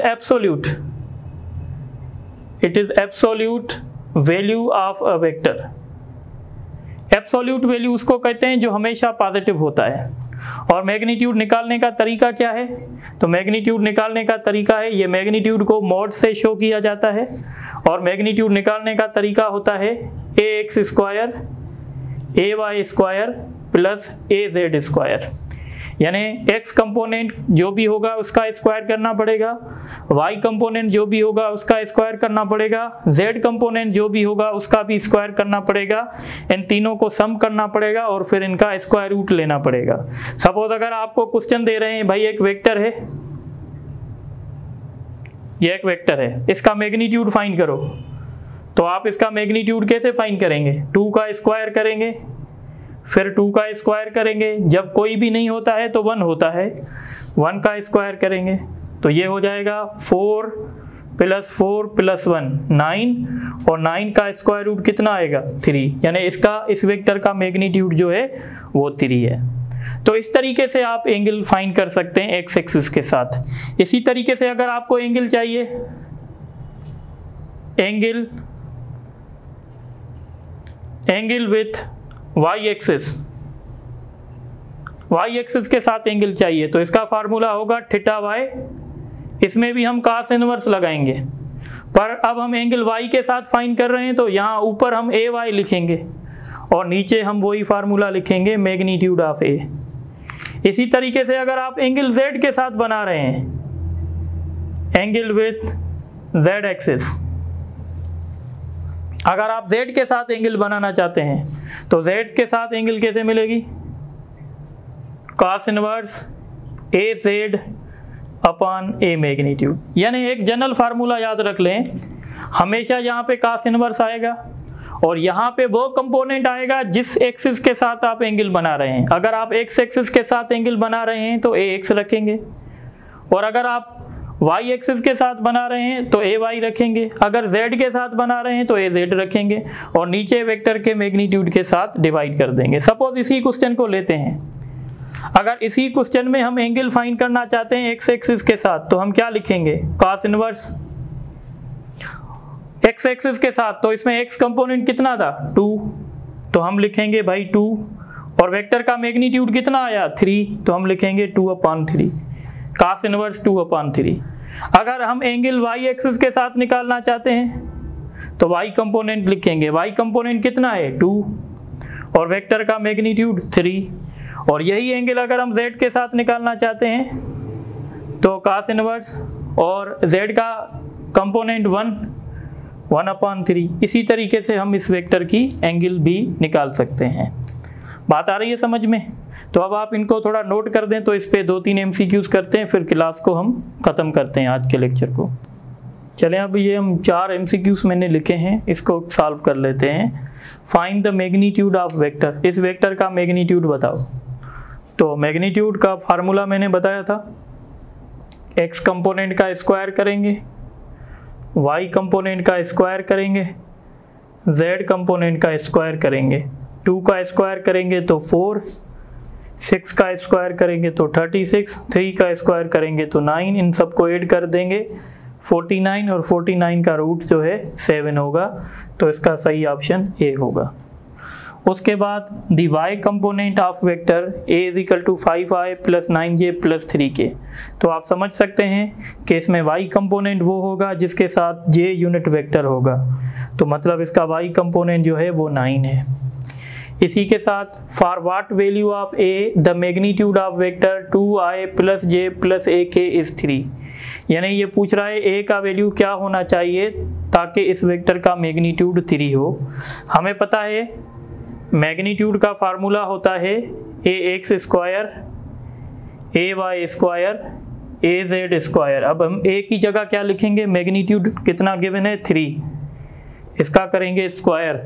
absolute value of a vector. Absolute value उसको कहते हैं जो हमेशा पॉजिटिव होता है। और मैग्नीट्यूड निकालने का तरीका क्या है? तो मैग्नीट्यूड निकालने का तरीका है, ये मैग्नीट्यूड को मॉड से शो किया जाता है और मैग्नीट्यूड निकालने का तरीका होता है ax square ay square plus az square, यानी x कंपोनेंट जो भी होगा उसका स्क्वायर करना पड़ेगा, y कंपोनेंट जो भी होगा उसका स्क्वायर करना पड़ेगा, z कंपोनेंट जो भी होगा उसका भी स्क्वायर करना पड़ेगा, इन तीनों को सम करना पड़ेगा और फिर इनका स्क्वायर रूट लेना पड़ेगा। सपोज अगर आपको क्वेश्चन दे रहे हैं भाई एक वेक्टर है, ये एक वेक्टर है, इसका मैग्नीट्यूड फाइंड करो, तो आप इसका मैग्नीट्यूड कैसे फाइंड करेंगे? 2 का स्क्वायर करेंगे, फिर 2 का स्क्वायर करेंगे, जब कोई भी नहीं होता है तो 1 होता है, 1 का स्क्वायर करेंगे, तो ये हो जाएगा 4 + 4 + 1 9, और 9 का स्क्वायर रूट कितना आएगा? 3, यानी इसका इस वेक्टर का मैग्नीट्यूड जो है वो 3 है। तो इस तरीके से आप एंगल फाइंड कर सकते हैं एक्स एक्सिस के साथ। इसी तरीके से अगर आपको एंगल चाहिए, एंगल विथ वाई एक्सिस के साथ एंगल चाहिए, तो इसका फार्मूला होगा थीटा वाई, इसमें भी हम cos इनवर्स लगाएंगे, पर अब हम एंगल y के साथ फाइंड कर रहे हैं तो यहाँ ऊपर हम ए वाई लिखेंगे और नीचे हम वही फार्मूला लिखेंगे मैग्नीट्यूड ऑफ ए। इसी तरीके से अगर आप एंगल z के साथ बना रहे हैं, एंगल विथ z एक्सिस, अगर आप z के साथ एंगल बनाना चाहते हैं तो z के साथ एंगल कैसे मिलेगी? cos inverse az upon a magnitude, यानी एक जनरल फार्मूला याद रख लें, हमेशा यहाँ पे cos इनवर्स आएगा और यहाँ पे वो कंपोनेंट आएगा जिस एक्सिस के साथ आप एंगल बना रहे हैं। अगर आप x एक्सिस के साथ एंगल बना रहे हैं तो ax रखेंगे, और अगर आप y एक्सिस के साथ बना रहे हैं तो ay रखेंगे, अगर z के साथ बना रहे हैं तो az रखेंगे और नीचे वेक्टर के मैग्नीट्यूड के साथ डिवाइड कर देंगे। सपोज इसी क्वेश्चन को लेते हैं, अगर इसी क्वेश्चन में हम एंगल फाइंड करना चाहते हैं x एक्सिस के साथ तो हम क्या लिखेंगे? cos इनवर्स x एक्सिस के साथ, तो इसमें x कंपोनेंट कितना था? 2, तो हम लिखेंगे भाई 2, और वेक्टर का मैग्नीट्यूड कितना आया? 3, तो हम लिखेंगे 2/3, cos इनवर्स 2/3। अगर हम एंगल y एक्सिस के साथ निकालना चाहते हैं तो y कंपोनेंट लिखेंगे, y कंपोनेंट कितना है? 2, और वेक्टर का मैग्नीट्यूड 3, और यही एंगल अगर हम z के साथ निकालना चाहते हैं तो cos इनवर्स और z का कंपोनेंट 1/3। इसी तरीके से हम इस वेक्टर की एंगल भी निकाल सकते हैं। बात आ रही है समझ में? तो अब आप इनको थोड़ा नोट कर दें, तो इस पे 2-3 MCQs करते हैं, फिर क्लास को हम ख़त्म करते हैं आज के लेक्चर को। चलें, अब ये हम 4 MCQs मैंने लिखे हैं, इसको सॉल्व कर लेते हैं। Find the magnitude of vector, इस वेक्टर का मैग्नीट्यूड बताओ। तो मैग्नीट्यूड का फार्मूला मैंने बताया था, x कंपोनेंट का स्क्वायर करेंगे, y कंपोनेंट का स्क्वायर करेंगे, z कंपोनेंट का स्क्वायर करेंगे, 2 का स्क्वायर करेंगे तो 4, 6 का स्क्वायर करेंगे तो 36, 3 का स्क्वायर करेंगे तो 9, इन सबको ऐड कर देंगे 49, और 49 का रूट जो है 7 होगा, तो इसका सही ऑप्शन ए होगा। उसके बाद दी y component of vector a = 5i + 9j + 3k, तो आप समझ सकते हैं कि इसमें y कंपोनेंट वो होगा जिसके साथ j यूनिट वेक्टर होगा, तो मतलब इसका y कंपोनेंट जो है वो 9 है। इसी के साथ for what value of a the magnitude of vector 2i + j + ak is 3, यानी ये पूछ रहा है a का वैल्यू क्या होना चाहिए ताकि इस वेक्टर का मैग्नीट्यूड 3 हो। हमें पता है मैग्नीट्यूड का फार्मूला होता है ax square ay square az square. अब हम a की जगह क्या लिखेंगे? मैग्नीट्यूड कितना गिवन है? 3, इसका करेंगे स्क्वायर,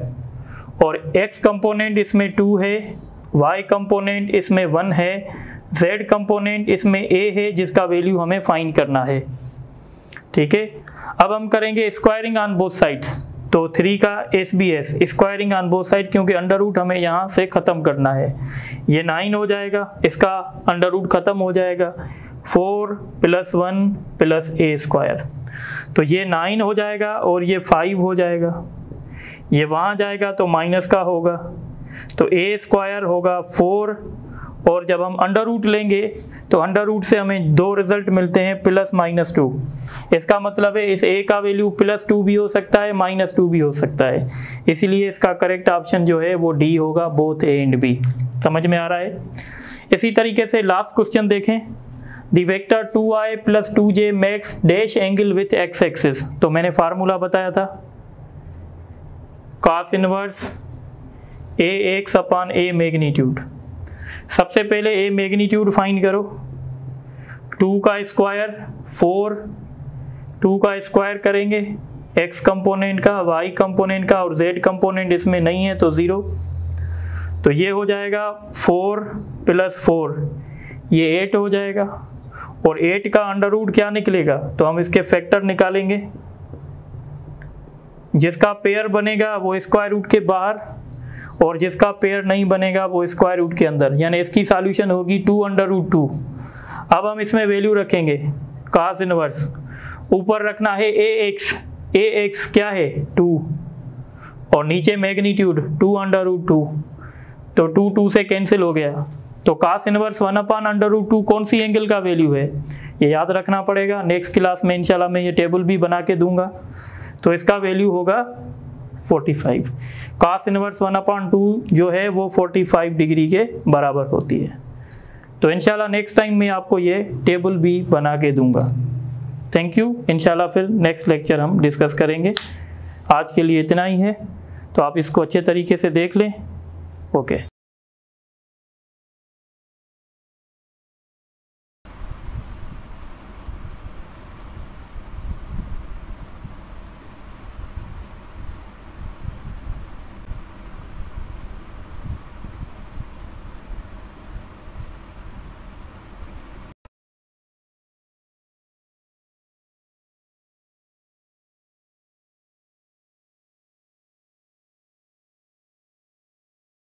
और x कंपोनेंट इसमें 2 है, y कंपोनेंट इसमें 1 है, z कंपोनेंट इसमें a है जिसका वैल्यू हमें फाइंड करना है। ठीक है, अब हम करेंगे स्क्वायरिंग ऑन बोथ साइड्स, तो 3 का SBS squaring on both side, क्योंकि अंडर रूट हमें यहाँ से ख़त्म करना है। ये 9 हो जाएगा, इसका अंडर रूट ख़त्म हो जाएगा, 4 + 1 + a स्क्वायर, तो ये 9 हो जाएगा और ये 5 हो जाएगा, ये वहाँ जाएगा तो माइनस का होगा, तो a स्क्वायर होगा 4 और जब हम अंडर रूट लेंगे तो अंडर रूट से हमें 2 रिजल्ट मिलते हैं प्लस माइनस 2। इसका मतलब है इस a का वैल्यू +2 भी हो सकता है -2 भी हो सकता है, इसलिए इसका करेक्ट ऑप्शन जो है वो डी होगा, बोथ ए एंड बी। समझ में आ रहा है। इसी तरीके से लास्ट क्वेश्चन देखें, the vector 2i + 2j makes dash angle with x axis. तो मैंने फार्मूला बताया था cos इनवर्स ax/a मैग्नीट्यूड। सबसे पहले a मैग्नीट्यूड फाइंड करो, 2 का स्क्वायर 4, 2 का स्क्वायर करेंगे x कंपोनेंट का, y कंपोनेंट का और z कंपोनेंट इसमें नहीं है तो 0। तो ये हो जाएगा 4 + 4, ये 8 हो जाएगा। और 8 का अंडर रूट क्या निकलेगा, तो हम इसके फैक्टर निकालेंगे। जिसका पेयर बनेगा वो स्क्वायर रूट के बाहर और जिसका पेयर नहीं बनेगा वो स्क्वायर रूट के अंदर, यानी इसकी सॉल्यूशन होगी 2√2। अब हम इसमें वैल्यू रखेंगे cos इनवर्स, ऊपर रखना है ax क्या है 2 और नीचे मैग्नीट्यूड 2√2, तो 2 से कैंसिल हो गया। तो cos इनवर्स 1/√2 कौन सी एंगल का वैल्यू है, ये याद रखना पड़ेगा। नेक्स्ट क्लास में इंशाल्लाह मैं ये टेबल भी बना के दूंगा। तो इसका वैल्यू होगा 45। cos इनवर्स 1/2 जो है वो 45 डिग्री के बराबर होती है। तो इंशाल्लाह नेक्स्ट टाइम मैं आपको ये टेबल भी बना के दूंगा। Thank you. इंशाल्लाह फिर नेक्स्ट लेक्चर हम डिस्कस करेंगे। आज के लिए इतना ही है, तो आप इसको अच्छे तरीके से देख लें। ओके।